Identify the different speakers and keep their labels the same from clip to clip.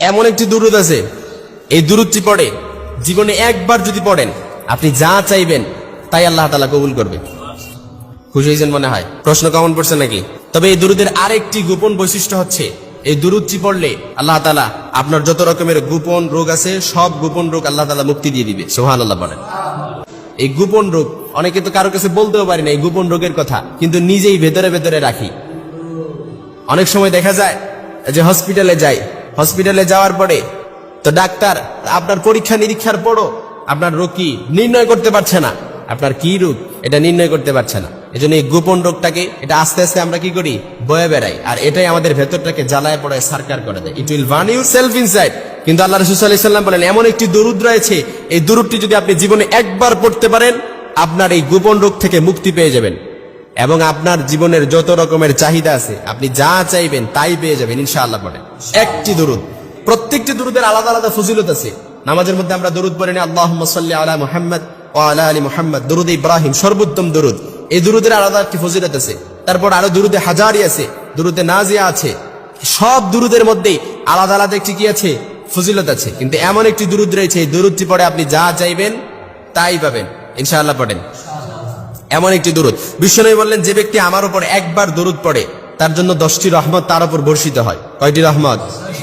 Speaker 1: এমন একটি দুরূদ আছে, এই দুরূদটি পড়ে জীবনে একবার যদি পড়েন, আপনি যা চাইবেন তাই আল্লাহ তাআলা কবুল করবে। খুশি হয়েছেন মনে হয়? প্রশ্ন কমন পড়ছে নাকি? তবে এই দুরূদের আরেকটি গোপন বৈশিষ্ট্য হচ্ছে, এই দুরূদটি পড়লে আল্লাহ তাআলা আপনার যত রকমের গোপন রোগ আছে সব গোপন রোগ আল্লাহ তাআলা মুক্তি দিয়ে দিবে। সুবহানাল্লাহ বলেন। এই গোপন রোগ অনেকে তো কারো কাছে বলতেও পারি না এই গোপন রোগের কথা, কিন্তু নিজেই ভেতরে ভেতরে রাখি। অনেক সময় দেখা যায় যে হসপিটালে যাওয়ার পরে তো ডাক্তার আপনার পরীক্ষা নিরীক্ষার পরও আপনার রোগ কি নির্ণয় করতে পারছে না, আপনার কি রোগ এটা নির্ণয় করতে পারছে না। এজন্য এই গোপন রোগটাকে এটা আস্তে আস্তে আমরা কি করি, বয়ে বেড়াই, আর এটাই আমাদের ভেতরটাকে জ্বালায় পড়ায় সারকার করে দেয়। It will burn you self inside. কিন্তু আল্লাহ রাসূল সাল্লাল্লাহু আলাইহি ওয়াসাল্লাম বলেন এমন একটি দরুদ রয়েছে, এই দরুদটি যদি আপনি জীবনে একবার পড়তে পারেন, আপনার এই গোপন রোগ থেকে মুক্তি পেয়ে যাবেন এবং আপনার জীবনের যত রকমের চাহিদা আছে আপনি যা চাইবেন তাই পেয়ে যাবেন ইনশাআল্লাহ। পড়েন একটি দরুদ, প্রত্যেকটি দরুদের আলাদা আলাদা ফজিলত আছে। নামাজের মধ্যে আমরা দরুদ পড়ি না, আল্লাহুম্মা সাল্লি আলা মুহাম্মদ ওয়া আলা আলি মুহাম্মদ, দরুদ ইব্রাহিম সর্বোত্তম দরুদ। এই দরুদের আলাদা একটি ফজিলত আছে। তারপর আরো দরুদে হাজারি আছে, দরুদে নাজিয়া আছে। সব দরুদের মধ্যেই আলাদা আলাদা একটি কি আছে, ফজিলত আছে। কিন্তু এমন একটি দরুদ রয়েছে, এই দরুদটি পড়ে আপনি যা চাইবেন তাই পাবেন ইনশাআল্লাহ। পড়েন এমন একটি দরুদ। বিশ্বনবী বললেন যে ব্যক্তি আমার উপর একবার দরুদ পড়ে তার জন্য 10টি রহমত তার উপর বর্ষিত হয়। কয়টি রহমত?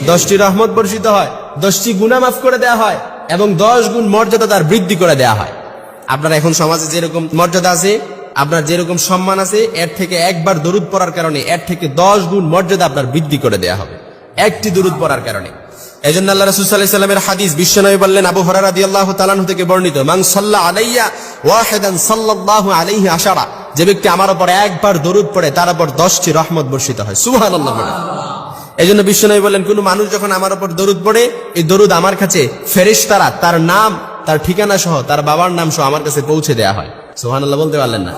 Speaker 1: 10টি রহমত বর্ষিত হয়, 10টি গুনাহ মাফ করে দেওয়া হয় এবং 10 গুণ মর্যাদা তার বৃদ্ধি করে দেওয়া হয়। আপনার এখন সমাজে যেরকম মর্যাদা আছে, আপনার যেরকম সম্মান আছে, এর থেকে একবার দরুদ পড়ার কারণে এর থেকে 10 গুণ মর্যাদা আপনার বৃদ্ধি করে দেওয়া হবে একটি দরুদ পড়ার কারণে। এজন্য আল্লাহ রাসূল সাল্লাল্লাহু আলাইহি ওয়াসাল্লামের হাদিস, বিশ্বনবী বললেন, আবু হুরায়রা রাদিয়াল্লাহু তাআলা আনহু থেকে বর্ণিত, মান সাল্লা আলাইয়া ওয়াহিদান সাল্লাল্লাহু আলাইহি আশারা, যে ব্যক্তি আমার উপর একবার দরুদ পড়ে তার উপর 10টি রহমত বর্ষিত হয়। সুবহানাল্লাহ বলেন। এজন্য বিশ্বনবী বললেন কোন মানুষ যখন আমার উপর দরুদ পড়ে, এই দরুদ আমার কাছে ফেরেশতারা তার নাম, তার ঠিকানা সহ, তার বাবার নাম সহ আমার কাছে পৌঁছে দেয়া হয়। সুবহানাল্লাহ বলতে পারলেন না?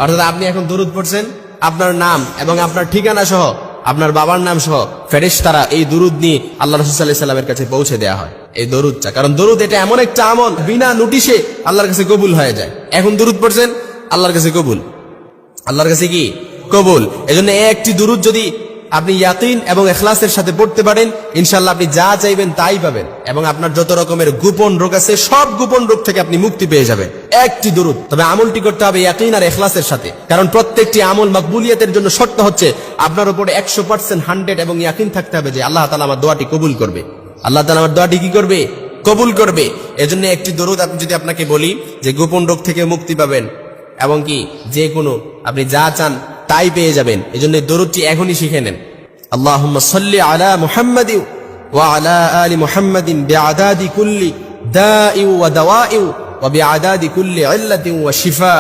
Speaker 1: অর্থাৎ আপনি এখন দরুদ পড়ছেন, আপনার নাম এবং আপনার ঠিকানা সহ, আপনার বাবার নাম সহ ফেরেশতারা এই দরুদ নিয়ে আল্লাহ রাসূল সাল্লাল্লাহু আলাইহি ওয়াসাল্লামের কাছে পৌঁছে দেয়া হয় এই দরুদটা। কারণ দরুদ এটা এমন একটা আমল, বিনা নোটিশে আল্লাহর কাছে কবুল হয়ে যায়। এখন দরুদ পড়ছেন, আল্লাহর কাছে কবুল, আল্লাহর কাছে কি কবুল। এজন্য একটি দরুদ যদি আপনি ইয়াকিন এবং ইখলাসের সাথে পড়তে পারেন, ইনশাআল্লাহ আপনি যা চাইবেন তাই পাবেন এবং আপনার যত রকমের গোপন রোগ আছে সব গোপন রোগ থেকে আপনি মুক্তি পেয়ে যাবেন একটি দরুদ। তবে আমলটি করতে হবে ইয়াকিন আর ইখলাসের সাথে, কারণ প্রত্যেকটি আমল মাকবুলিয়াতের জন্য শর্ত হচ্ছে আপনার উপরে 100% 100 এবং ইয়াকিন থাকতে হবে যে আল্লাহ তাআলা আমার দোয়াটি কবুল করবে, আল্লাহ তাআলা আমার দোয়াটি কি করবে, কবুল করবে। এজন্য একটি দরুদ আপনি যদি আপনাকে বলি যে গোপন রোগ থেকে মুক্তি পাবেন এবং কি যে কোনো আপনি যা চান তাই পেয়ে যাবেন, এজন্য এই দরুদটি এখনই শিখে নেন। আল্লাহুম্মা সাল্লি আলা মুহাম্মাদিন ওয়া আলা আলি মুহাম্মাদিন বিআদাদি কুল্লি দাই ওয়া দাওয়াই ওয়া বিআদাদি কুল্লি ইল্লাতিন ওয়া শিফা।